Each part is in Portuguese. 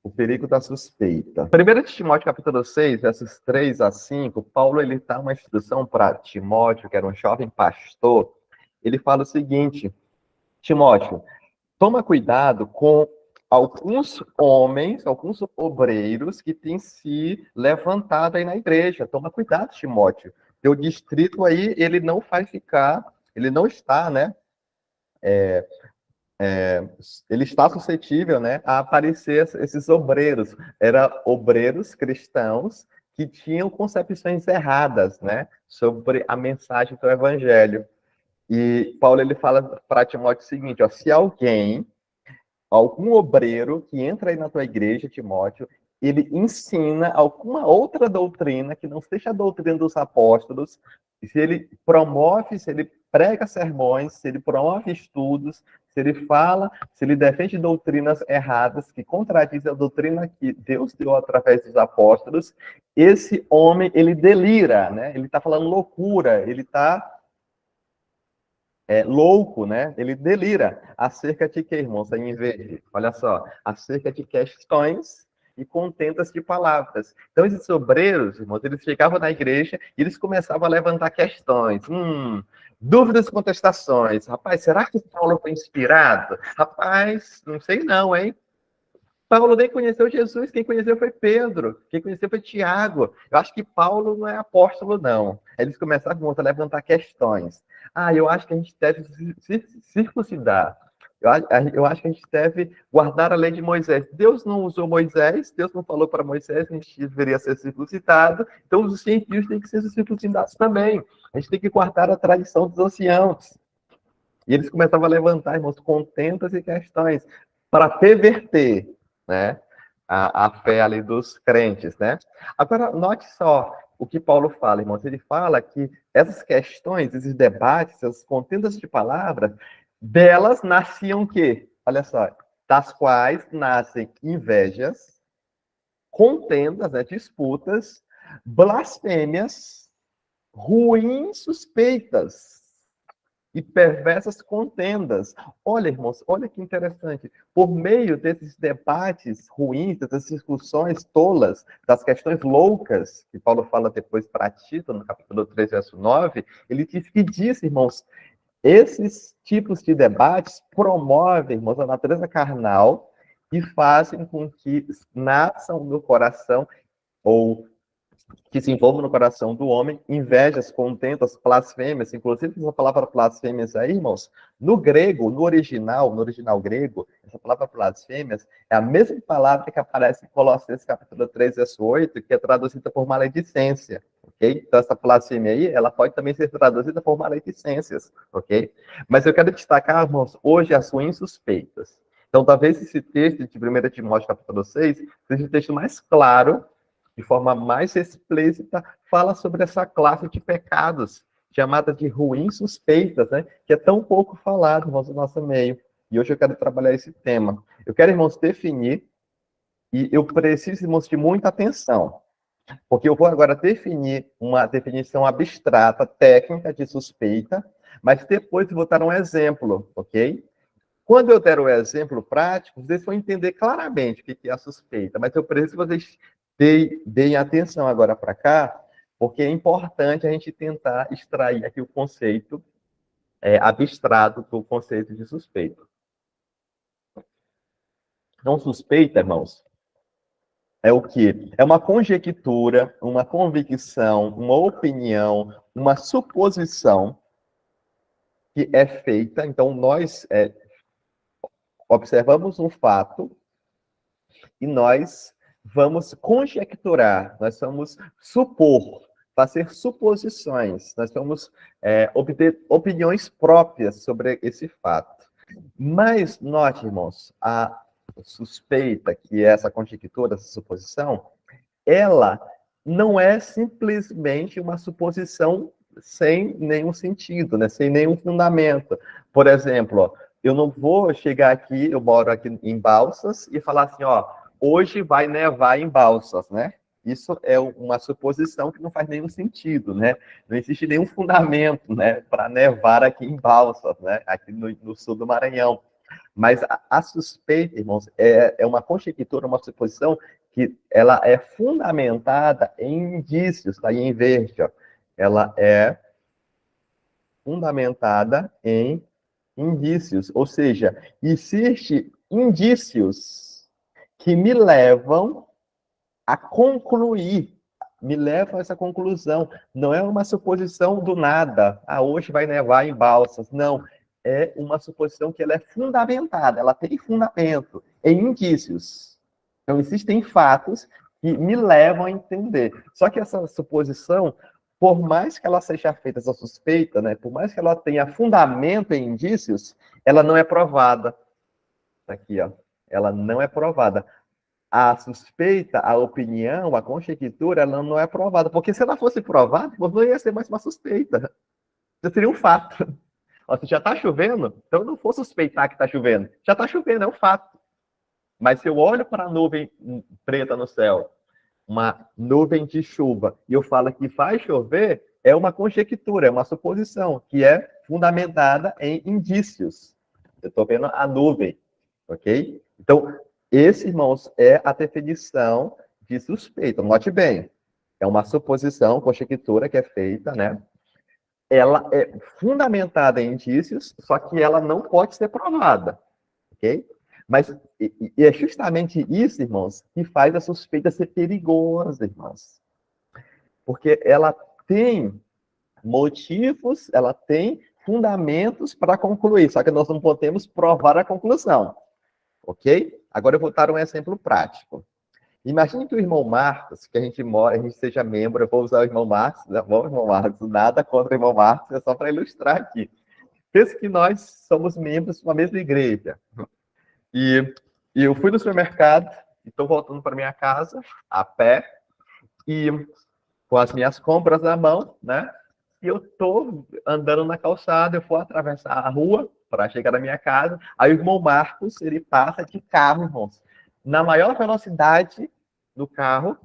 O perigo da suspeita. 1 Timóteo, capítulo 6, versos 3 a 5, Paulo ele dá uma instrução para Timóteo, que era um jovem pastor. Ele fala o seguinte: Timóteo, toma cuidado com alguns homens, alguns obreiros que têm se levantado aí na igreja. Toma cuidado, Timóteo. Teu distrito aí, ele não vai ficar, ele não está, né? Ele está suscetível, né, a aparecer esses obreiros. Eram obreiros cristãos que tinham concepções erradas, né, sobre a mensagem do evangelho. E Paulo ele fala para Timóteo o seguinte: ó, se algum obreiro que entra aí na tua igreja, Timóteo, ele ensina alguma outra doutrina que não seja a doutrina dos apóstolos, se ele promove, se ele prega sermões, se ele promove estudos, se ele fala, se ele defende doutrinas erradas que contradizem a doutrina que Deus deu através dos apóstolos, esse homem, ele delira, né? Ele está falando loucura, ele está louco, né? Ele delira acerca de quê, irmãos? Aí em verde, olha só, acerca de questões e contendas de palavras. Então, esses obreiros, irmãos, eles chegavam na igreja e eles começavam a levantar questões. Dúvidas e contestações. Rapaz, será que Paulo foi inspirado? Rapaz, não sei não, hein? Paulo nem conheceu Jesus, quem conheceu foi Pedro, quem conheceu foi Tiago. Eu acho que Paulo não é apóstolo, não. Eles começaram a levantar questões. Eu acho que a gente deve se circuncidar. Eu acho que a gente deve guardar a lei de Moisés. Deus não usou Moisés, Deus não falou para Moisés que a gente deveria ser circuncidado, então os gentios têm que ser circuncidados também. A gente tem que guardar a tradição dos anciãos. E eles começavam a levantar, irmãos, contentas e questões para perverter, né, a fé ali dos crentes, né? Agora, note só o que Paulo fala, irmãos. Ele fala que essas questões, esses debates, essas contendas de palavras, delas nasciam o quê? Olha só, das quais nascem invejas, contendas, né, disputas, blasfêmias, ruins suspeitas e perversas contendas. Olha, irmãos, olha que interessante. Por meio desses debates ruins, dessas discussões tolas, das questões loucas, que Paulo fala depois para Tito, no capítulo 3, verso 9, ele diz, irmãos, esses tipos de debates promovem, irmãos, a natureza carnal e fazem com que nasçam no coração ou que se envolve no coração do homem, invejas, contentas, blasfêmias, inclusive essa palavra blasfêmias aí, irmãos, no grego, no original grego, essa palavra blasfêmias é a mesma palavra que aparece em Colossenses capítulo 3, verso 8, que é traduzida por maledicência, ok? Então essa blasfêmia aí, ela pode também ser traduzida por maledicências, ok? Mas eu quero destacar, irmãos, hoje as ruins suspeitas. Então talvez esse texto de 1 Timóteo capítulo 6 seja o texto mais claro, de forma mais explícita, fala sobre essa classe de pecados, chamada de ruins suspeitas, né? Que é tão pouco falado no nosso meio. E hoje eu quero trabalhar esse tema. Eu quero, irmãos, definir, e eu preciso, irmãos, de muita atenção, porque eu vou agora definir uma definição abstrata, técnica de suspeita, mas depois vou dar um exemplo, ok? Quando eu der o exemplo prático, vocês vão entender claramente o que é a suspeita, mas eu preciso que vocês deem atenção agora para cá, porque é importante a gente tentar extrair aqui o conceito abstrato do conceito de suspeito. Então, suspeita, irmãos, é o quê? É uma conjectura, uma convicção, uma opinião, uma suposição que é feita. Então, nós observamos um fato e nós vamos conjecturar, nós vamos supor, fazer suposições, nós vamos obter opiniões próprias sobre esse fato. Mas, note, irmãos, a suspeita, que é essa conjectura, essa suposição, ela não é simplesmente uma suposição sem nenhum sentido, né? Sem nenhum fundamento. Por exemplo, ó, eu não vou chegar aqui, eu moro aqui em Balsas, e falar assim, ó, hoje vai nevar em Balsas, né? Isso é uma suposição que não faz nenhum sentido, né? Não existe nenhum fundamento, né, para nevar aqui em Balsas, né? Aqui no sul do Maranhão. Mas a suspeita, irmãos, é uma conjectura, uma suposição que ela é fundamentada em indícios, tá aí em verde, ó. Ela é fundamentada em indícios, ou seja, existem indícios que me levam a concluir, me levam a essa conclusão. Não é uma suposição do nada, hoje vai nevar em Balsas, não. É uma suposição que ela é fundamentada, ela tem fundamento em indícios. Então, existem fatos que me levam a entender. Só que essa suposição, por mais que ela seja feita, essa suspeita, né, por mais que ela tenha fundamento em indícios, ela não é provada. Aqui, ó. Ela não é provada. A suspeita, a opinião, a conjectura, ela não é provada. Porque se ela fosse provada, não ia ser mais uma suspeita. Já seria um fato. Ó, se já está chovendo, então eu não vou suspeitar que está chovendo. Já está chovendo, é um fato. Mas se eu olho para a nuvem preta no céu, uma nuvem de chuva, e eu falo que vai chover, é uma conjectura, é uma suposição, que é fundamentada em indícios. Eu estou vendo a nuvem, ok? Então, esse, irmãos, é a definição de suspeita. Note bem, é uma suposição, conjectura que é feita, né? Ela é fundamentada em indícios, só que ela não pode ser provada, ok? Mas é justamente isso, irmãos, que faz a suspeita ser perigosa, irmãos. Porque ela tem motivos, ela tem fundamentos para concluir, só que nós não podemos provar a conclusão, ok? Agora eu vou dar um exemplo prático. Imagine que o irmão Marcos, que a gente seja membro, eu vou usar o irmão Marcos, tá bom, irmão Marcos? Nada contra o irmão Marcos, é só para ilustrar aqui. Pense que nós somos membros de uma mesma igreja. E eu fui no supermercado, estou voltando para minha casa, a pé, e com as minhas compras na mão, né? E eu estou andando na calçada, eu vou atravessar a rua para chegar na minha casa. Aí o irmão Marcos, ele passa de carro, irmãos, na maior velocidade do carro,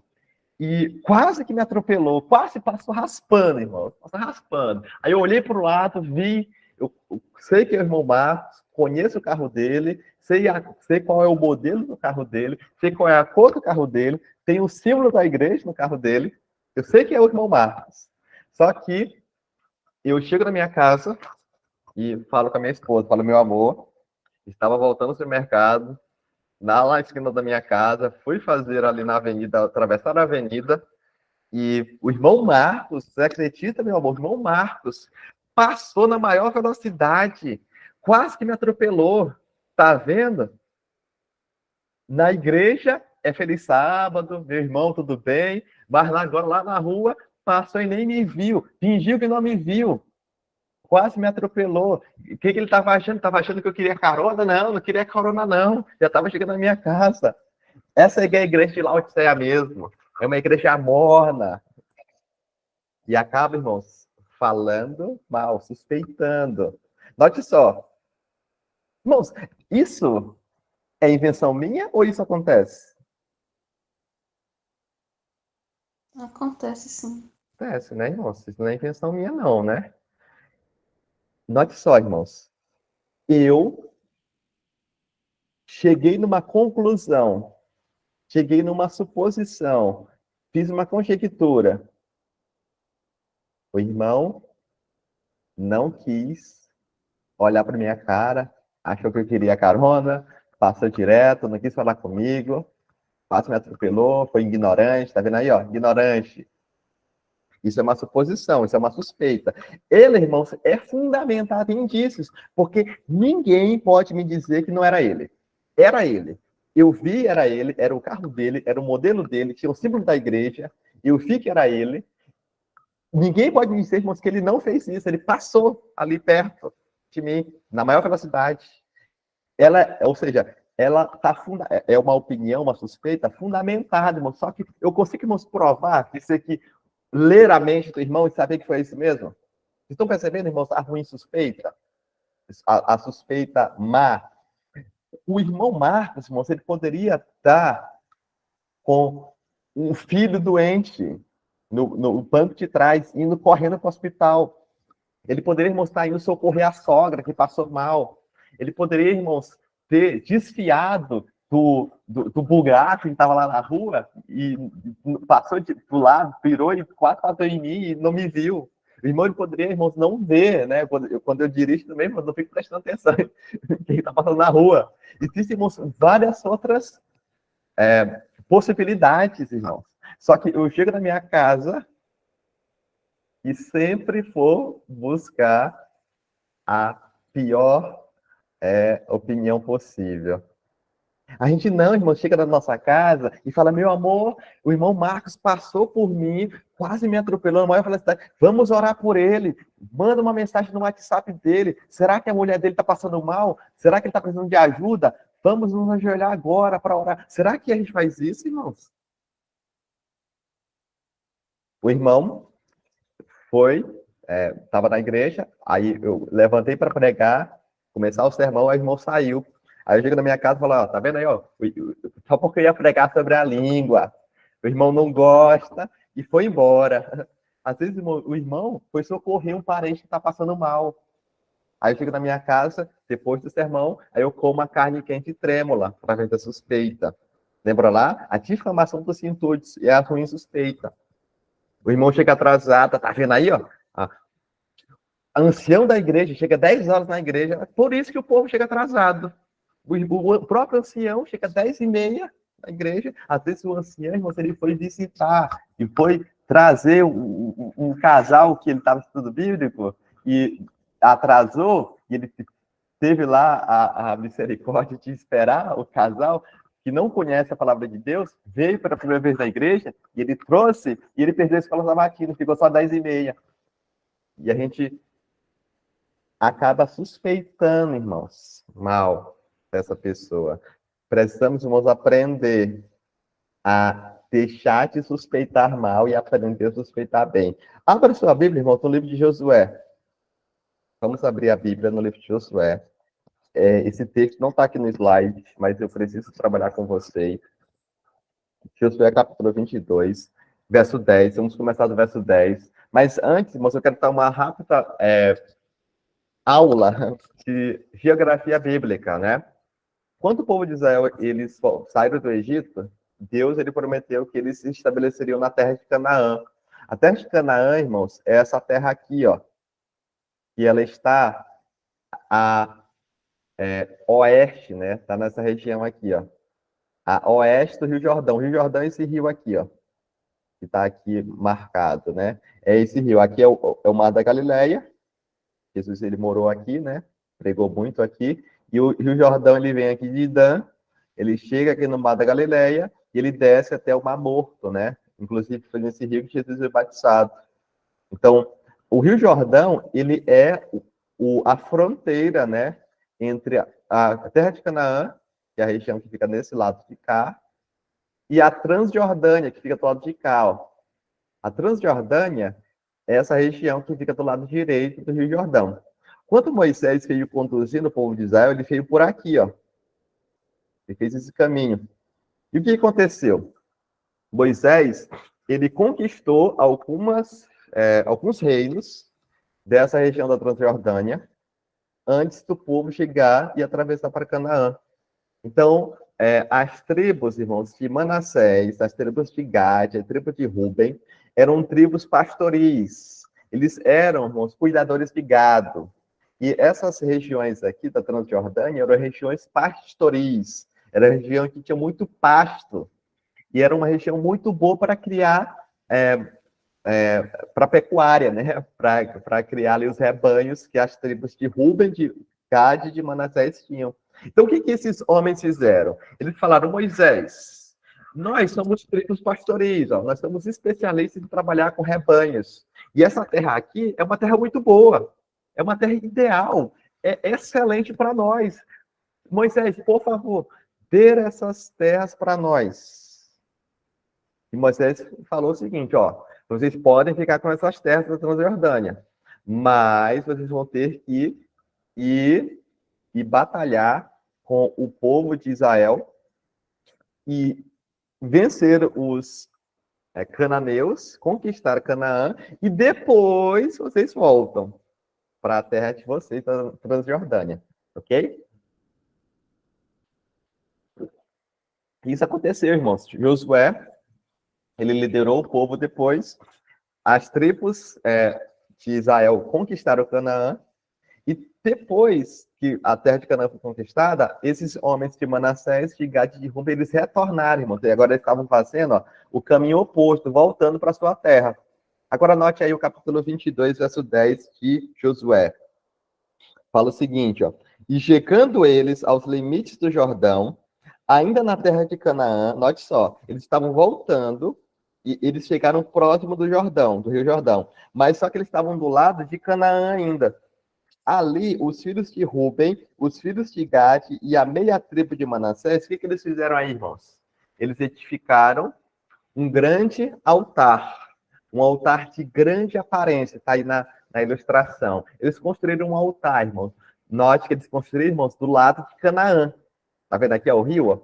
e quase que me atropelou, quase passou raspando, irmão, passou raspando. Aí eu olhei para o lado, eu sei que é o irmão Marcos, conheço o carro dele, sei qual é o modelo do carro dele, sei qual é a cor do carro dele, tem o símbolo da igreja no carro dele, eu sei que é o irmão Marcos. Só que eu chego na minha casa e falo com a minha esposa, falo, meu amor, estava voltando ao supermercado, lá na esquina da minha casa, fui fazer ali na avenida, atravessar a avenida, e o irmão Marcos, você acredita, meu amor? O irmão Marcos passou na maior velocidade, quase que me atropelou. Tá vendo? Na igreja é feliz sábado, meu irmão, tudo bem, mas agora lá na rua passou e nem me viu, fingiu que não me viu. Quase me atropelou. O que ele estava achando? Estava achando que eu queria carona? Não, não queria carona, não. Já estava chegando na minha casa. Essa é a igreja de Laodiceia mesmo. É uma igreja morna. E acaba, irmãos, falando mal, suspeitando. Note só. Irmãos, isso é invenção minha ou isso acontece? Acontece, sim. Acontece, né, irmãos? Isso não é invenção minha, não, né? Note só, irmãos. Eu cheguei numa conclusão, cheguei numa suposição, fiz uma conjectura. O irmão não quis olhar para minha cara, achou que eu queria carona, passou direto, não quis falar comigo, quase me atropelou, foi ignorante, tá vendo aí, ó, ignorante. Isso é uma suposição, isso é uma suspeita. Ele, irmãos, é fundamentado em indícios, porque ninguém pode me dizer que não era ele. Era ele. Eu vi, era ele, era o carro dele, era o modelo dele, tinha o símbolo da igreja, eu vi que era ele. Ninguém pode me dizer, irmãos, que ele não fez isso, ele passou ali perto de mim, na maior velocidade. Ela, ou seja, ela é uma opinião, uma suspeita fundamentada, irmão. Só que eu consigo, irmãos, provar, dizer que ler a mente do irmão e saber que foi isso mesmo? Vocês estão percebendo, irmãos, a ruim suspeita? A suspeita má. O irmão Marcos, irmãos, ele poderia estar com um filho doente no banco de trás, indo correndo para o hospital. Ele poderia, irmãos, estar indo socorrer a sogra que passou mal. Ele poderia, irmãos, ter desfiado do buraco que estava lá na rua e passou do lado, virou e quase passou em mim e não me viu. O irmão ele poderia, irmãos, não ver, né? Quando eu dirijo também, mas eu fico prestando atenção em quem está passando na rua. Existem, irmãos, várias outras possibilidades, irmãos. Só que eu chego na minha casa e sempre vou buscar a pior opinião possível. A gente não, irmão, chega na nossa casa e fala, meu amor, o irmão Marcos passou por mim, quase me atropelou na maior velocidade, vamos orar por ele, manda uma mensagem no WhatsApp dele, será que a mulher dele está passando mal? Será que ele está precisando de ajuda? Vamos nos ajoelhar agora para orar. Será que a gente faz isso, irmãos? O irmão estava na igreja, aí eu levantei para pregar, começar o sermão, aí o irmão saiu. Aí eu chego na minha casa e falo, ó, tá vendo aí, ó, só porque eu ia pregar sobre a língua, o irmão não gosta e foi embora. Às vezes o irmão foi socorrer um parente que está passando mal. Aí eu chego na minha casa, depois do sermão, aí eu como a carne quente e trêmula, para ver a suspeita. Lembra lá? A difamação dos cintudes é a ruim suspeita. O irmão chega atrasado, tá vendo aí, ó? A ancião da igreja chega 10 horas na igreja, por isso que o povo chega atrasado. O próprio ancião chega 10h30 na igreja. Às vezes o ancião, irmão, ele foi visitar e foi trazer um casal que ele estava estudando bíblico e atrasou, e ele teve lá a misericórdia de esperar o casal que não conhece a palavra de Deus, veio pela primeira vez na igreja, e ele trouxe, e ele perdeu a escola sabatina, ficou só 10h30. E a gente acaba suspeitando, irmãos, mal dessa pessoa. Precisamos, irmãos, aprender a deixar de suspeitar mal e aprender a suspeitar bem. Abra sua Bíblia, irmão, no livro de Josué. Vamos abrir a Bíblia no livro de Josué. Esse texto não está aqui no slide, mas eu preciso trabalhar com vocês. Josué capítulo 22, verso 10. Vamos começar do verso 10. Mas antes, irmãos, eu quero dar uma rápida aula de geografia bíblica, né? Quando o povo de Israel eles saíram do Egito, Deus ele prometeu que eles se estabeleceriam na terra de Canaã. A terra de Canaã, irmãos, é essa terra aqui, ó, que ela está a oeste, né? Está nessa região aqui, ó, a oeste do Rio Jordão. O Rio Jordão é esse rio aqui, ó, que está aqui marcado, né? É esse rio. Aqui é o Mar da Galileia. Jesus ele morou aqui, né? Pregou muito aqui. E o Rio Jordão ele vem aqui de Dan, ele chega aqui no Mar da Galileia e ele desce até o Mar Morto, né? Inclusive foi nesse rio que Jesus foi batizado. Então, o Rio Jordão ele é a fronteira, né? Entre a terra de Canaã, que é a região que fica nesse lado de cá, e a Transjordânia, que fica do lado de cá, ó. A Transjordânia é essa região que fica do lado direito do Rio Jordão. Quando Moisés veio conduzindo o povo de Israel, ele veio por aqui, ó. Ele fez esse caminho. E o que aconteceu? Moisés, ele conquistou alguns reinos dessa região da Transjordânia antes do povo chegar e atravessar para Canaã. Então, as tribos, irmãos, de Manassés, as tribos de Gade, a tribo de Ruben, eram tribos pastoris. Eles eram, irmãos, cuidadores de gado. E essas regiões aqui da Transjordânia eram regiões pastoris. Era uma região que tinha muito pasto. E era uma região muito boa para criar, para pecuária, né? Para criar ali os rebanhos que as tribos de Ruben, de Gade e de Manassés tinham. Então, o que esses homens fizeram? Eles falaram, Moisés, nós somos tribos pastoris, ó, nós somos especialistas em trabalhar com rebanhos. E essa terra aqui é uma terra muito boa, é uma terra ideal, é excelente para nós. Moisés, por favor, dê essas terras para nós. E Moisés falou o seguinte, ó, vocês podem ficar com essas terras da Transjordânia, mas vocês vão ter que ir e batalhar com o povo de Israel e vencer os cananeus, conquistar Canaã, e depois vocês voltam para a terra de vocês, da Transjordânia, ok? Isso aconteceu, irmãos. Josué, ele liderou o povo depois. As tribos de Israel conquistaram Canaã. E depois que a terra de Canaã foi conquistada, esses homens de Manassés, de Gad e de Ruben, eles retornaram, irmãos. E agora eles estavam fazendo o caminho oposto, voltando para a sua terra. Agora note aí o capítulo 22, verso 10 de Josué. Fala o seguinte, ó. E chegando eles aos limites do Jordão, ainda na terra de Canaã, note só, eles estavam voltando e eles chegaram próximo do Jordão, do Rio Jordão. Mas só que eles estavam do lado de Canaã ainda. Ali, os filhos de Ruben, os filhos de Gade e a meia tribo de Manassés, o que eles fizeram aí, irmãos? Eles edificaram um grande altar, um altar de grande aparência, está aí na ilustração. Eles construíram um altar, irmãos. Note que eles construíram, irmãos, do lado de Canaã. Tá vendo aqui, ó, o rio? Ó?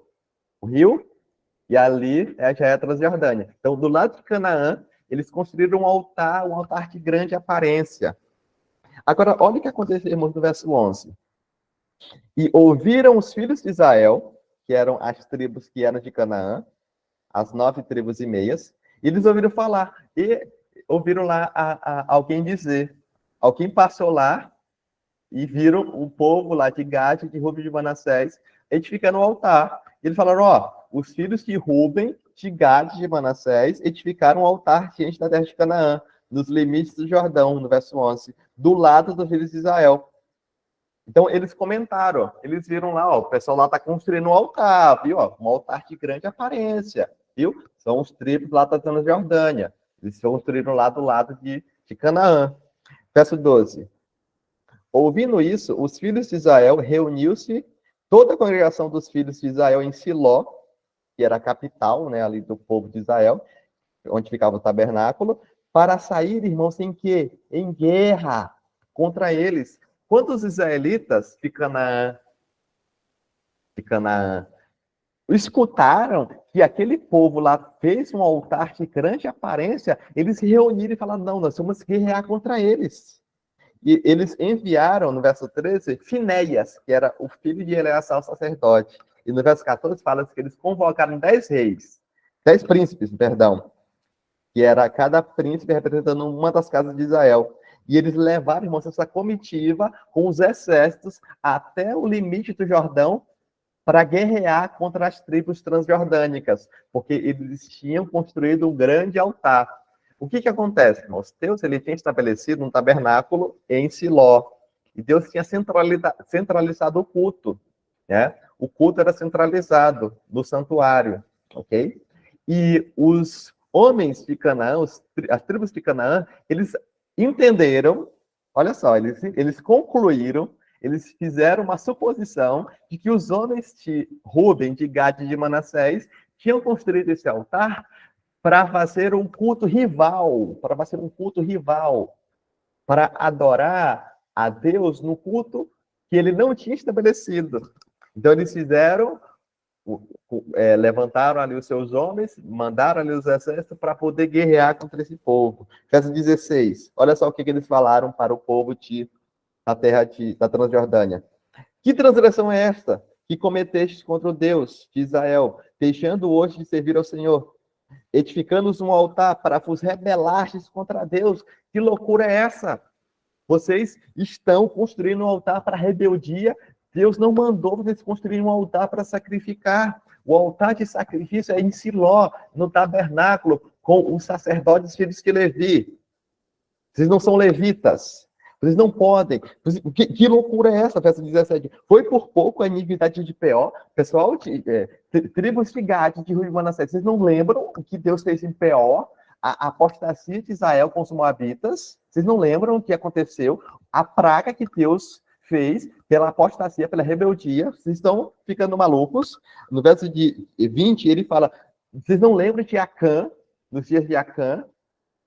O rio, e ali já é a Transjordânia. Então, do lado de Canaã, eles construíram um altar de grande aparência. Agora, olha o que aconteceu, irmãos, no verso 11. E ouviram os filhos de Israel, que eram as tribos que eram de Canaã, as 9 tribos e meias, e eles ouviram falar, e ouviram lá alguém dizer, alguém passou lá, e viram o povo lá de Gade, de Ruben e de Manassés, edificando o altar. E eles falaram, ó, os filhos de Ruben, de Gade e de Manassés, edificaram um altar diante da terra de Canaã, nos limites do Jordão, no verso 11, do lado dos filhos de Israel. Então, eles comentaram, ó, eles viram lá, ó, o pessoal lá está construindo um altar, viu? Ó, um altar de grande aparência, viu? São os tribos lá da Transjordânia. Eles construíram lá do lado de Canaã. Verso 12. Ouvindo isso, os filhos de Israel reuniu-se, toda a congregação dos filhos de Israel em Siló, que era a capital, né, ali do povo de Israel, onde ficava o tabernáculo, para sair, irmãos, em quê? Em guerra contra eles. Quando os israelitas de Canaã escutaram que aquele povo lá fez um altar de grande aparência, eles se reuniram e falaram, não, nós vamos guerrear contra eles. E eles enviaram, no verso 13, Finéias, que era o filho de Eleazar, o sacerdote. E no verso 14 fala que eles convocaram 10 reis, 10 príncipes, perdão, que era cada príncipe representando uma das casas de Israel. E eles levaram, irmãos, essa comitiva com os exércitos até o limite do Jordão para guerrear contra as tribos transjordânicas, porque eles tinham construído um grande altar. O que acontece, irmãos? Deus ele tinha estabelecido um tabernáculo em Siló, e Deus tinha centralizado o culto, né? O culto era centralizado no santuário, ok? E os homens de Canaã, as tribos de Canaã, eles entenderam, olha só, eles concluíram, eles fizeram uma suposição de que os homens de Ruben, de Gade e de Manassés tinham construído esse altar para fazer um culto rival, para adorar a Deus no culto que ele não tinha estabelecido. Então eles fizeram, levantaram ali os seus homens, mandaram ali os exércitos para poder guerrear contra esse povo. Verso 16, olha só o que eles falaram para o povo da terra da Transjordânia. Que transgressão é esta que cometestes contra o Deus de Israel, deixando hoje de servir ao Senhor? Edificando-os um altar para vos rebelastes contra Deus. Que loucura é essa? Vocês estão construindo um altar para rebeldia. Deus não mandou vocês construírem um altar para sacrificar. O altar de sacrifício é em Siló, no tabernáculo, com os sacerdotes filhos de Levi. Vocês não são levitas. Vocês não podem. Que loucura é essa, verso 17? Foi por pouco a iniquidade de Peó. Pessoal, tribos de Gade, de Ruben e Manassés, vocês não lembram o que Deus fez em Peó? A apostasia de Israel com os moabitas? Vocês não lembram o que aconteceu? A praga que Deus fez pela apostasia, pela rebeldia. Vocês estão ficando malucos. No verso de 20, ele fala, vocês não lembram de Acã, nos dias de Acã,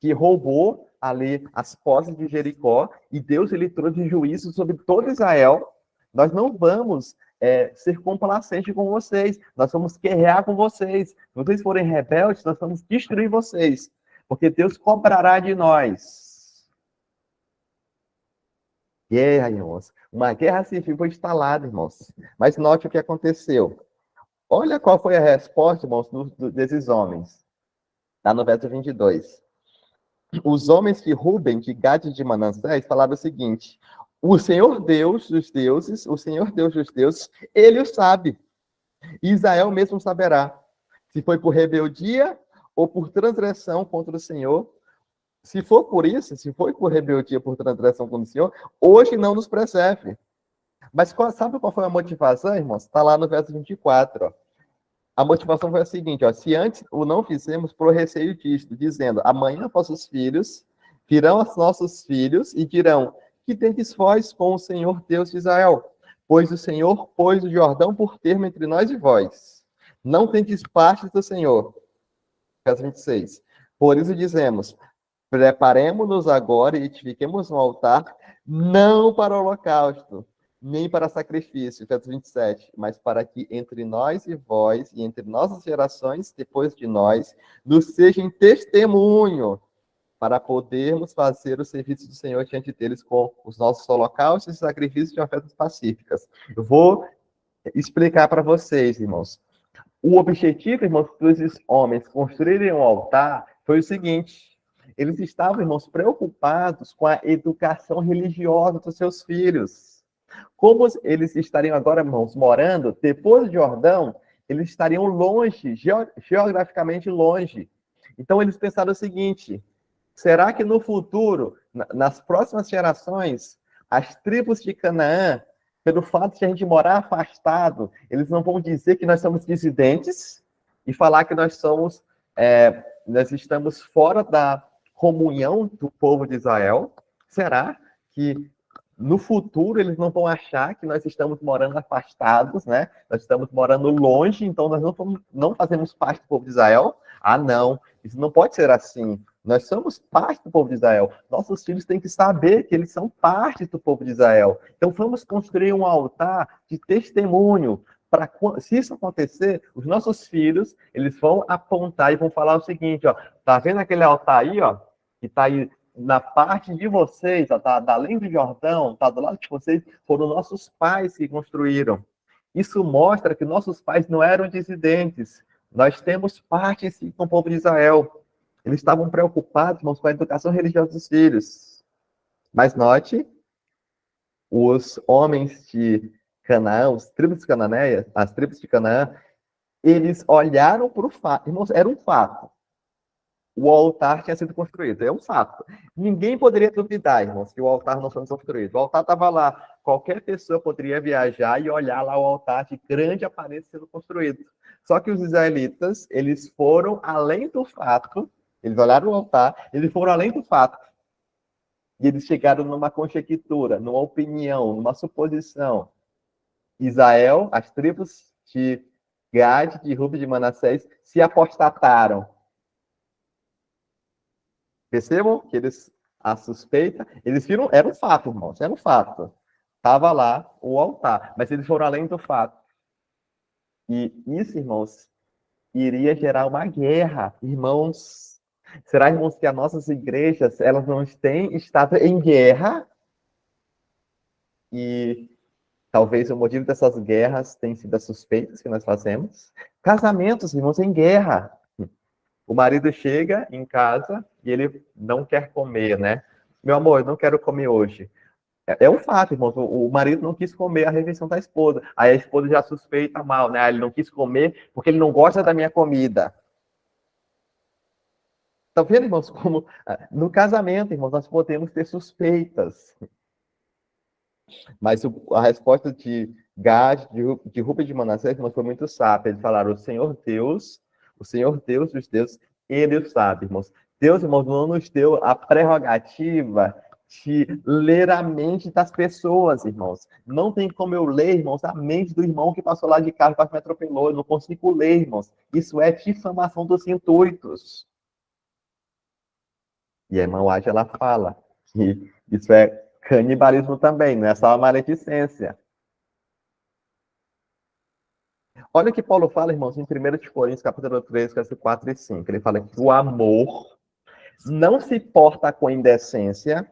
que roubou ali as posses de Jericó, e Deus ele trouxe juízo sobre todo Israel. Nós não vamos ser complacentes com vocês, nós vamos guerrear com vocês. Se vocês forem rebeldes, nós vamos destruir vocês, porque Deus cobrará de nós. Guerra, irmãos. Uma guerra civil foi instalada, irmãos. Mas note o que aconteceu. Olha qual foi a resposta, irmãos, desses homens. Está no verso 22. Os homens de Ruben, de Gade e de Manassés falaram o seguinte: o Senhor Deus dos deuses, o Senhor Deus dos deuses, ele o sabe. E Israel mesmo saberá, se foi por rebeldia ou por transgressão contra o Senhor. Se for por isso, se foi por rebeldia, por transgressão contra o Senhor, hoje não nos preserve. Mas sabe qual foi a motivação, irmãos? Está lá no verso 24. Ó. A motivação foi a seguinte: ó, se antes o não fizemos por receio disto, dizendo, amanhã vossos filhos virão aos nossos filhos e dirão, que tendes vós com o Senhor Deus de Israel? Pois o Senhor pôs o Jordão por termo entre nós e vós. Não tendes parte do Senhor. Verso 26. Por isso dizemos, preparemo-nos agora e edifiquemos um altar, não para o holocausto, nem para sacrifício, verso 27, mas para que entre nós e vós, e entre nossas gerações, depois de nós, nos sejam testemunho, para podermos fazer o serviço do Senhor diante deles com os nossos holocaustos e sacrifícios de ofertas pacíficas. Eu vou explicar para vocês, irmãos. O objetivo, irmãos, dos homens construírem um altar foi o seguinte: eles estavam, irmãos, preocupados com a educação religiosa dos seus filhos. Como eles estariam agora, irmãos, morando depois do Jordão, eles estariam longe, geograficamente longe. Então, eles pensaram o seguinte: será que no futuro, nas próximas gerações, as tribos de Canaã, pelo fato de a gente morar afastado, eles não vão dizer que nós somos dissidentes e falar que nós somos, nós estamos fora da comunhão do povo de Israel? Será que no futuro eles não vão achar que nós estamos morando afastados, né? Nós estamos morando longe, então nós não fazemos parte do povo de Israel? Ah, não, isso não pode ser assim. Nós somos parte do povo de Israel. Nossos filhos têm que saber que eles são parte do povo de Israel. Então vamos construir um altar de testemunho para, se isso acontecer, os nossos filhos, eles vão apontar e vão falar o seguinte, ó, tá vendo aquele altar aí, ó, que tá aí na parte de vocês, ó, tá além do Jordão, tá do lado de vocês, foram nossos pais que construíram. Isso mostra que nossos pais não eram dissidentes. Nós temos parte, sim, com o povo de Israel. Eles estavam preocupados, irmãos, com a educação religiosa dos filhos. Mas note, os homens de Canaã, as tribos de Canaã, eles olharam para o fato. Irmãos, era um fato. O altar tinha sido construído. É um fato. Ninguém poderia duvidar, irmãos, que o altar não foi construído. O altar estava lá. Qualquer pessoa poderia viajar e olhar lá o altar de grande aparência sendo construído. Só que os israelitas, eles foram além do fato. Eles olharam o altar, eles foram além do fato. E eles chegaram numa conjectura, numa opinião, numa suposição. Israel, as tribos de Gade, de Ruben, de Manassés, se apostataram. Percebam que a suspeita, eles viram, era um fato, irmãos, era um fato. Estava lá o altar, mas eles foram além do fato. E isso, irmãos, iria gerar uma guerra, irmãos. Será, irmãos, que as nossas igrejas, elas não têm estado em guerra? E talvez o motivo dessas guerras tenha sido as suspeitas que nós fazemos. Casamentos, irmãos, em guerra. O marido chega em casa e ele não quer comer, né? Meu amor, eu não quero comer hoje. É um fato, irmãos. O marido não quis comer a refeição da esposa. Aí a esposa já suspeita mal, né? Ele não quis comer porque ele não gosta da minha comida. Tá vendo, irmãos, como no casamento, irmãos, nós podemos ter suspeitas. Mas a resposta de Gad, de Ruben de Manassés, irmãos, foi muito sábia. Eles falaram, o Senhor Deus dos deuses, ele o sabe, irmãos. Deus, irmãos, não nos deu a prerrogativa de ler a mente das pessoas, irmãos. Não tem como eu ler, irmãos, a mente do irmão que passou lá de carro, quase me atropelou. Eu não consigo ler, irmãos. Isso é difamação dos intuitos. E a irmã Wade, ela fala que isso é canibalismo também, não é só uma maledicência. Olha o que Paulo fala, irmãos, em 1 Coríntios, capítulo 3, verso 4 e 5. Ele fala que o amor não se porta com indecência,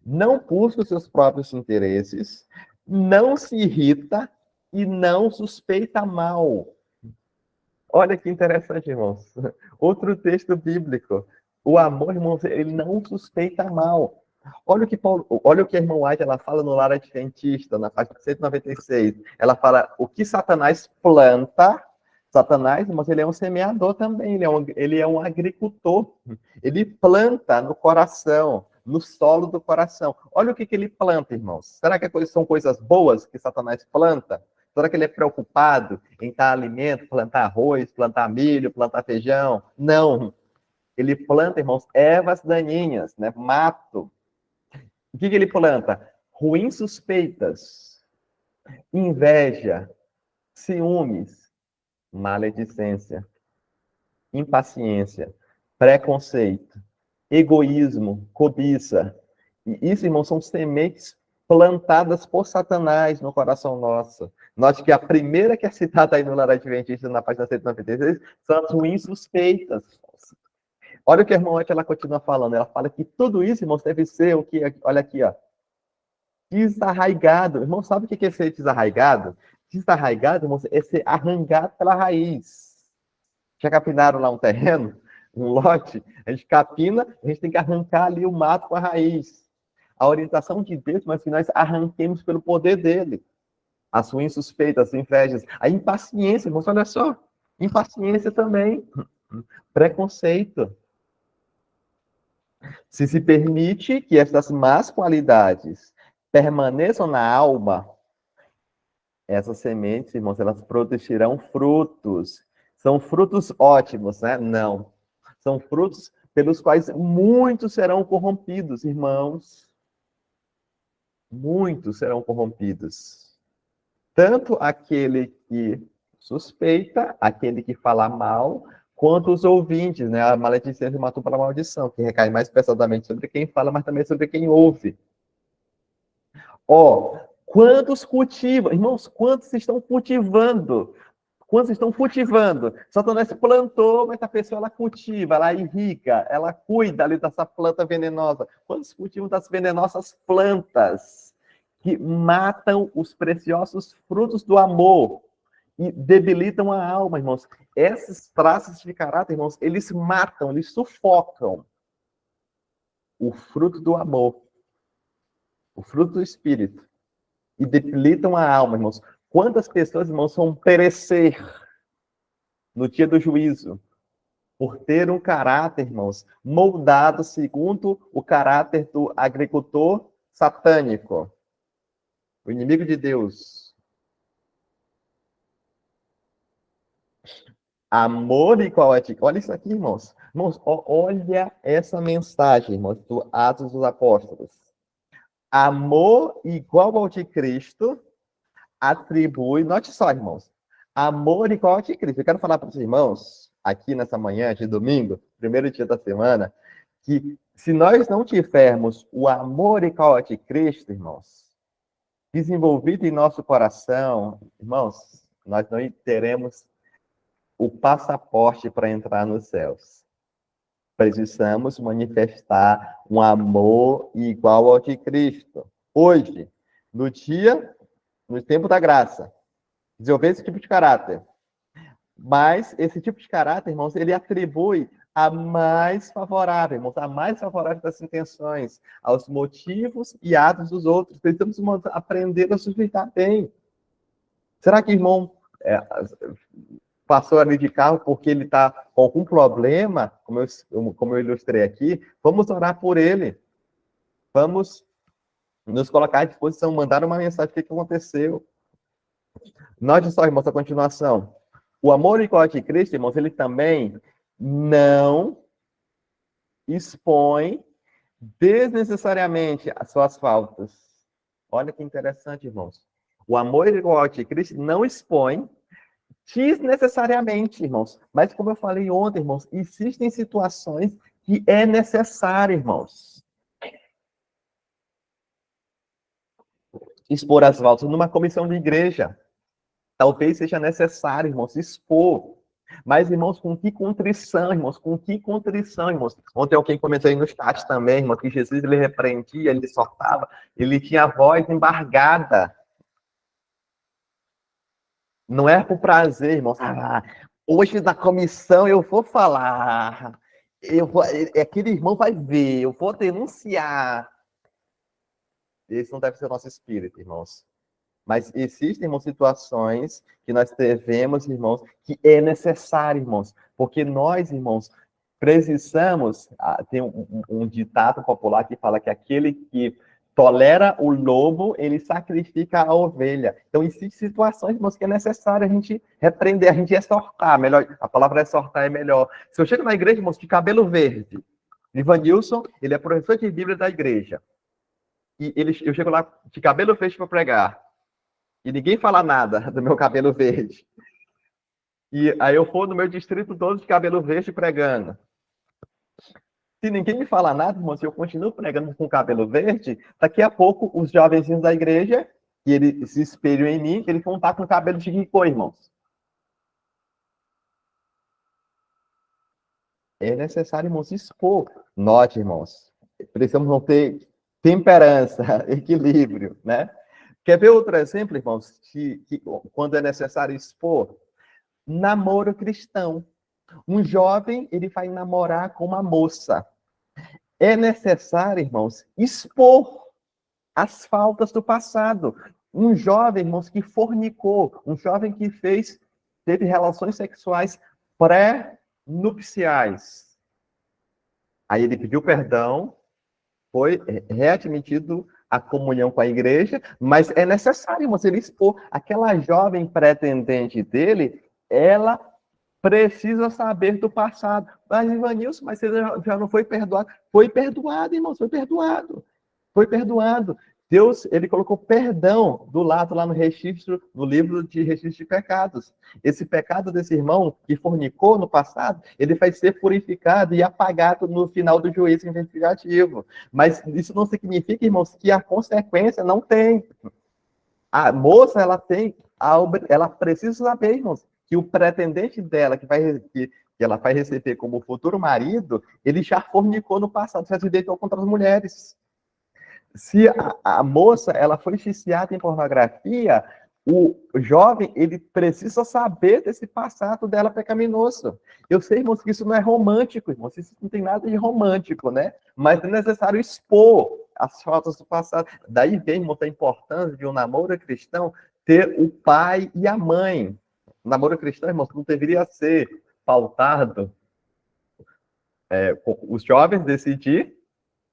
não busca os seus próprios interesses, não se irrita e não suspeita mal. Olha que interessante, irmãos. Outro texto bíblico. O amor, irmãos, ele não suspeita mal. Olha o que a irmã White ela fala no Lar Adventista, na página 196. Ela fala o que Satanás planta. Satanás, irmãos, ele é um semeador também, ele é um agricultor. Ele planta no coração, no solo do coração. Olha o que ele planta, irmãos. Será que são coisas boas que Satanás planta? Será que ele é preocupado em dar alimento, plantar arroz, plantar milho, plantar feijão? Não. Ele planta, irmãos, ervas daninhas, né? Mato. O que ele planta? Ruins suspeitas, inveja, ciúmes, maledicência, impaciência, preconceito, egoísmo, cobiça. E isso, irmãos, são sementes plantadas por Satanás no coração nosso. Note que a primeira que é citada aí no Lar Adventista, na página 196, são as ruins suspeitas. Olha o que a irmã ela continua falando. Ela fala que tudo isso, irmãos, deve ser o que? Olha aqui, ó. Desarraigado. Irmão, sabe o que é ser desarraigado? Desarraigado, irmãos, é ser arrancado pela raiz. Já capinaram lá um terreno? Um lote? A gente capina, a gente tem que arrancar ali o mato com a raiz. A orientação de Deus, mas que nós arranquemos pelo poder dele. As ruins suspeitas, as invejas, a impaciência, irmãos, olha só. Impaciência também. Preconceito. Se permite que estas más qualidades permaneçam na alma, essas sementes, irmãos, elas produzirão frutos. São frutos ótimos, né? Não. São frutos pelos quais muitos serão corrompidos, irmãos. Muitos serão corrompidos. Tanto aquele que suspeita, aquele que fala mal, quanto os ouvintes, né? A maledicência matou pela maldição, que recai mais pesadamente sobre quem fala, mas também sobre quem ouve. Quantos cultivam? Irmãos, quantos estão cultivando? Quantos estão cultivando? Satanás plantou, mas a pessoa ela cultiva, ela irriga, ela cuida ali dessa planta venenosa. Quantos cultivam das venenosas plantas que matam os preciosos frutos do amor e debilitam a alma, irmãos? Esses traços de caráter, irmãos, eles matam, eles sufocam o fruto do amor, o fruto do Espírito, e debilitam a alma, irmãos. Quantas pessoas, irmãos, vão perecer no dia do juízo por ter um caráter, irmãos, moldado segundo o caráter do agricultor satânico, o inimigo de Deus. Amor igual a ética. Olha isso aqui, irmãos. Irmãos, olha essa mensagem, irmãos, do Atos dos Apóstolos. Amor igual ao de Cristo atribui, note só, irmãos, amor igual ao de Cristo. Eu quero falar para os irmãos, aqui nessa manhã de domingo, primeiro dia da semana, que se nós não tivermos o amor igual ao de Cristo, irmãos, desenvolvido em nosso coração, irmãos, nós não teremos o passaporte para entrar nos céus. Precisamos manifestar um amor igual ao de Cristo. Hoje, no tempo da graça, desenvolver esse tipo de caráter. Mas esse tipo de caráter, irmãos, ele atribui a mais favorável, irmãos, a mais favorável das intenções, aos motivos e atos dos outros. Precisamos aprender a sujeitar bem. Será que, irmão, passou ali de carro porque ele está com algum problema, como eu ilustrei aqui? Vamos orar por ele. Vamos nos colocar à disposição, mandar uma mensagem, o que aconteceu. Note só, irmãos, a continuação. O amor igual a de Cristo, irmãos, ele também não expõe desnecessariamente as suas faltas. Olha que interessante, irmãos. O amor igual a de Cristo não expõe desnecessariamente, irmãos. Mas, como eu falei ontem, irmãos, existem situações que é necessário, irmãos, expor as faltas numa comissão de igreja. Talvez seja necessário, irmãos, expor. Mas, irmãos, com que contrição, irmãos? Com que contrição, irmãos? Ontem alguém comentou aí no chat também, irmãos, que Jesus, ele repreendia, ele soltava, ele tinha a voz embargada. Não é por prazer, irmãos. Hoje na comissão eu vou falar, aquele irmão vai ver, eu vou denunciar. Esse não deve ser o nosso espírito, irmãos. Mas existem, irmãos, situações que nós devemos, irmãos, que é necessário, irmãos, porque nós, irmãos, precisamos. Tem um ditado popular que fala que aquele que tolera o lobo, ele sacrifica a ovelha. Então, existem situações, irmãos, que é necessário a gente repreender, a gente exortar. Melhor, a palavra exortar é melhor. Se eu chego na igreja, irmãos, de cabelo verde, Ivanilson, ele é professor de Bíblia da igreja. E eu chego lá de cabelo verde para pregar. E ninguém fala nada do meu cabelo verde. E aí eu for no meu distrito todo de cabelo verde pregando. Se ninguém me fala nada, irmão, se eu continuo pregando com cabelo verde, daqui a pouco os jovenzinhos da igreja, que eles se espelham em mim, eles vão estar com cabelo de ricô, irmãos. É necessário, irmãos, expor. Note, irmãos, precisamos não ter temperança, equilíbrio, né? Quer ver outro exemplo, irmãos, que quando é necessário expor? Namoro cristão. Um jovem, ele vai namorar com uma moça. É necessário, irmãos, expor as faltas do passado. Um jovem, irmãos, que fornicou, um jovem que teve relações sexuais pré-nupciais. Aí ele pediu perdão, foi readmitido a comunhão com a igreja, mas é necessário, irmãos, ele expor. Aquela jovem pretendente dele, ela precisa saber do passado. Mas, Ivanilson, mas você já não foi perdoado? Foi perdoado, irmãos, foi perdoado. Foi perdoado. Deus, ele colocou perdão do lado lá no registro, no livro de registro de pecados. Esse pecado desse irmão que fornicou no passado, ele vai ser purificado e apagado no final do juízo investigativo. Mas isso não significa, irmãos, que a consequência não tem. A moça, ela precisa saber, irmãos, que o pretendente dela, que ela vai receber como futuro marido, ele já fornicou no passado, já se deitou contra as mulheres. Se a moça ela foi viciada em pornografia, o jovem ele precisa saber desse passado dela pecaminoso. Eu sei, irmãos, que isso não é romântico, irmãos, isso não tem nada de romântico, né? Mas é necessário expor as faltas do passado. Daí vem, irmãos, a importância de um namoro cristão ter o pai e a mãe. O namoro cristão, irmãos, não deveria ser pautado os jovens decidir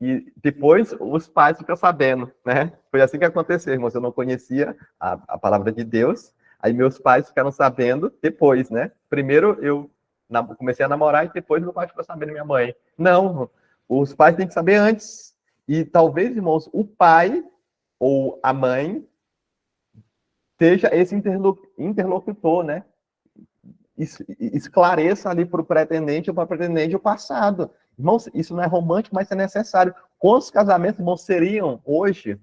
e depois os pais ficam sabendo, né? Foi assim que aconteceu, irmãos. Eu não conhecia a palavra de Deus, aí meus pais ficaram sabendo depois, né? Primeiro eu comecei a namorar e depois meu pai ficou sabendo, minha mãe. Não, os pais têm que saber antes. E talvez, irmãos, o pai ou a mãe seja esse interlocutor, né? Esclareça ali para o pretendente ou para a pretendente o passado. Irmãos, isso não é romântico, mas é necessário. Quantos casamentos, irmãos, seriam hoje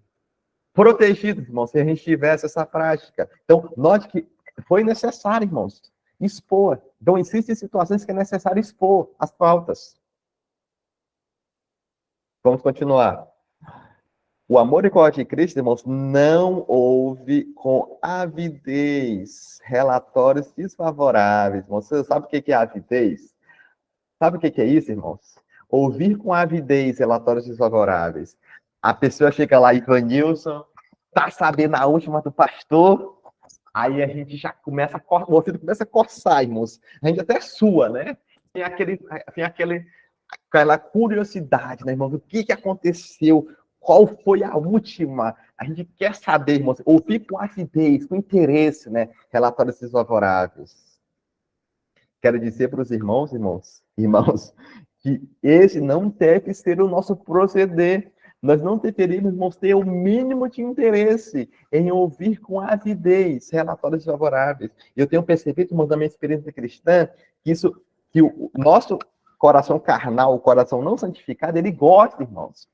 protegidos, irmãos, se a gente tivesse essa prática? Então, note que foi necessário, irmãos, expor. Então, existem situações que é necessário expor as faltas. Vamos continuar. O amor igual de Cristo, irmãos, não ouve com avidez relatórios desfavoráveis. Você sabe o que é avidez? Sabe o que é isso, irmãos? Ouvir com avidez relatórios desfavoráveis. A pessoa chega lá, Ivanilson, tá sabendo a última do pastor, aí a gente já começa o ouvido começa a coçar, irmãos. A gente até sua, né? Tem aquela curiosidade, né, irmãos? O que aconteceu? Qual foi a última? A gente quer saber, irmãos. Ouvir com avidez, com interesse, né? Relatórios desfavoráveis. Quero dizer para os irmãos, que esse não deve ser o nosso proceder. Nós não deveríamos, irmãos, ter o mínimo de interesse em ouvir com avidez relatórios favoráveis. Eu tenho percebido, irmãos, da minha experiência cristã, que o nosso coração carnal, o coração não santificado, ele gosta, irmãos.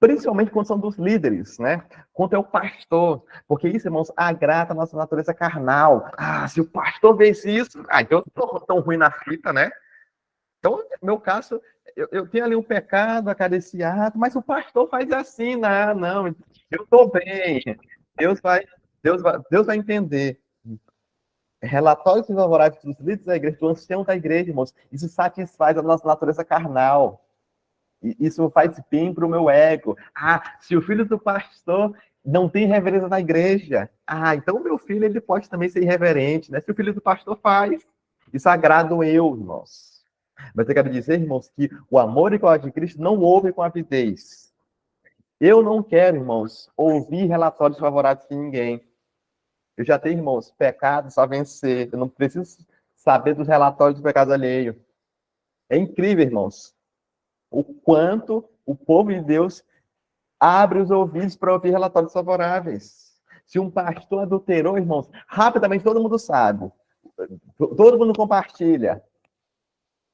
Principalmente quando são dos líderes, né? Quando é o pastor. Porque isso, irmãos, agrada a nossa natureza carnal. Ah, se o pastor fez isso, então eu não estou tão ruim na fita, né? Então, no meu caso, eu tenho ali um pecado acariciado, mas o pastor faz assim, não, eu estou bem. Deus vai entender. Relatórios favoráveis dos líderes da igreja, do ancião da igreja, irmãos, isso satisfaz a nossa natureza carnal. Isso faz bem para o meu ego. Ah, se o filho do pastor não tem reverência na igreja, então o meu filho ele pode também ser irreverente, né? Se o filho do pastor faz, isso agrada eu, irmãos. Mas eu quero dizer, irmãos, que o amor e o ódio de Cristo não ouve com avidez. Eu não quero, irmãos, ouvir relatórios favoráveis de ninguém. Eu já tenho, irmãos, pecados a vencer. Eu não preciso saber dos relatórios do pecado alheio. É incrível, irmãos, o quanto o povo de Deus abre os ouvidos para ouvir relatórios favoráveis. Se um pastor adulterou, irmãos, rapidamente todo mundo sabe. Todo mundo compartilha.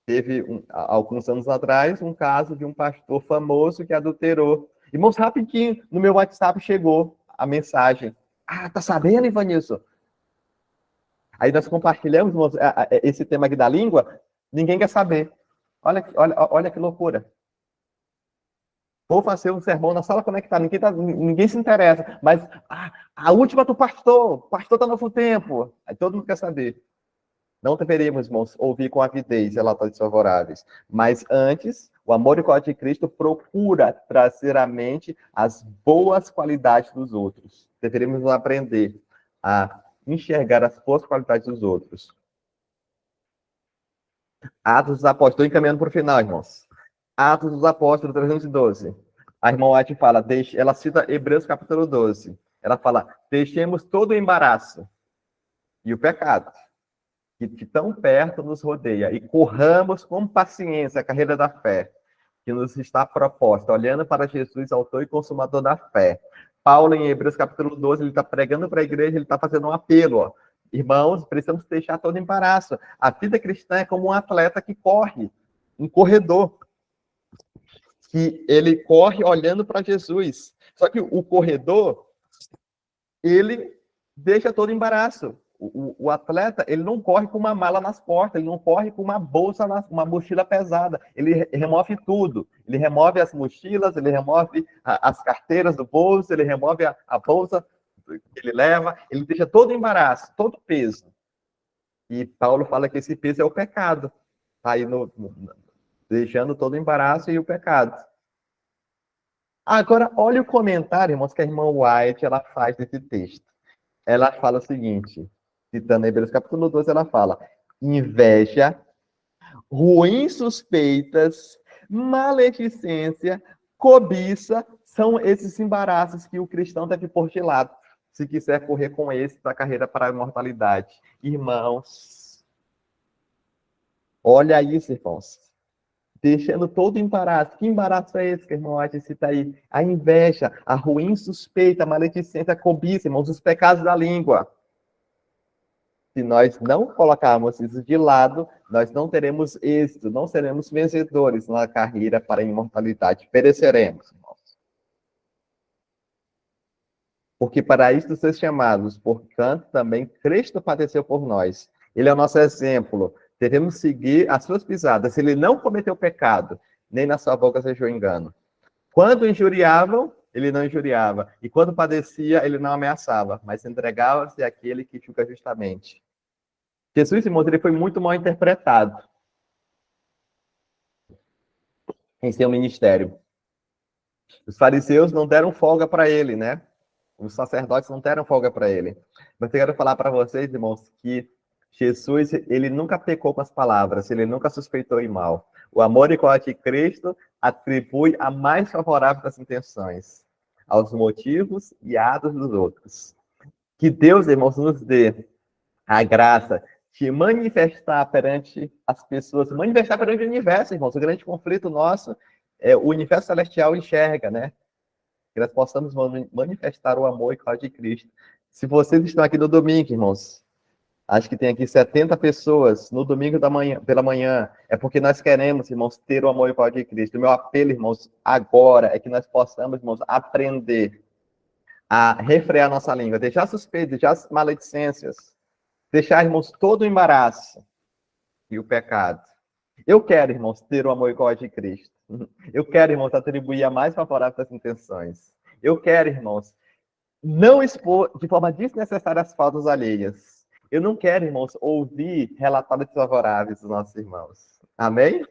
Teve, alguns anos atrás, um caso de um pastor famoso que adulterou. Irmãos, rapidinho, no meu WhatsApp chegou a mensagem. Tá sabendo, Ivanilson? Aí nós compartilhamos, irmãos, esse tema aqui da língua, ninguém quer saber. Olha que loucura. Vou fazer um sermão na sala conectada, ninguém se interessa, mas a última do pastor, o pastor está no novo tempo, aí todo mundo quer saber. Não deveríamos, irmãos, ouvir com avidez relatórios favoráveis, mas antes, o amor e o ódio de Cristo procura trazer à mente as boas qualidades dos outros. Deveríamos aprender a enxergar as boas qualidades dos outros. Atos dos Apóstolos, estou encaminhando para o final, irmãos. Atos dos Apóstolos, 312. A irmã White fala, ela cita Hebreus capítulo 12. Ela fala, deixemos todo o embaraço e o pecado, que tão perto nos rodeia, e corramos com paciência a carreira da fé, que nos está proposta, olhando para Jesus, autor e consumador da fé. Paulo, em Hebreus capítulo 12, ele está pregando para a igreja, ele está fazendo um apelo, ó. Irmãos, precisamos deixar todo embaraço. A vida cristã é como um atleta que corre, um corredor, que ele corre olhando para Jesus. Só que o corredor, ele deixa todo embaraço. O atleta, ele não corre com uma mala nas costas, ele não corre com uma bolsa, uma mochila pesada. Ele remove tudo. Ele remove as mochilas, ele remove as carteiras do bolso, ele remove a bolsa que ele leva, ele deixa todo embaraço, todo peso. E Paulo fala que esse peso é o pecado. Tá aí deixando todo o embaraço e o pecado. Agora, olha o comentário, irmãos, que a irmã White ela faz desse texto. Ela fala o seguinte, citando Hebreus capítulo 12, ela fala: inveja, ruins suspeitas, maledicência, cobiça, são esses embaraços que o cristão deve pôr de lado, se quiser correr com esse da carreira para a imortalidade. Irmãos, olha isso, irmãos. Deixando todo embaraço. Que embaraço é esse que a irmã White cita aí? A inveja, a ruim suspeita, a maledicência, a cobiça, irmãos, os pecados da língua. Se nós não colocarmos isso de lado, nós não teremos êxito, não seremos vencedores na carreira para a imortalidade. Pereceremos, irmãos. Porque para isto ser chamados, portanto, também Cristo padeceu por nós. Ele é o nosso exemplo. Devemos seguir as suas pisadas. Ele não cometeu pecado, nem na sua boca se achou engano. Quando injuriavam, ele não injuriava. E quando padecia, ele não ameaçava, mas entregava-se àquele que julga justamente. Jesus, irmãos, ele foi muito mal interpretado em seu ministério. Os fariseus não deram folga para ele, né? Os sacerdotes não deram folga para ele. Mas eu quero falar para vocês, irmãos, que Jesus, ele nunca pecou com as palavras, ele nunca suspeitou em mal. O amor e ódio de Cristo atribui a mais favorável das intenções, aos motivos e atos dos outros. Que Deus, irmãos, nos dê a graça de manifestar perante as pessoas, manifestar perante o universo, irmãos. O grande conflito nosso é o universo celestial enxerga, né? Que nós possamos manifestar o amor e ódio de Cristo. Se vocês estão aqui no domingo, irmãos, acho que tem aqui 70 pessoas no domingo pela manhã. É porque nós queremos, irmãos, ter o amor e o ódio de Cristo. O meu apelo, irmãos, agora é que nós possamos, irmãos, aprender a refrear nossa língua, deixar suspeitas, deixar as maledicências, deixar, irmãos, todo o embaraço e o pecado. Eu quero, irmãos, ter o amor e o ódio de Cristo. Eu quero, irmãos, atribuir a mais favorável das intenções. Eu quero, irmãos, não expor de forma desnecessária as faltas alheias. Eu não quero, irmãos, ouvir relatórios favoráveis dos nossos irmãos. Amém?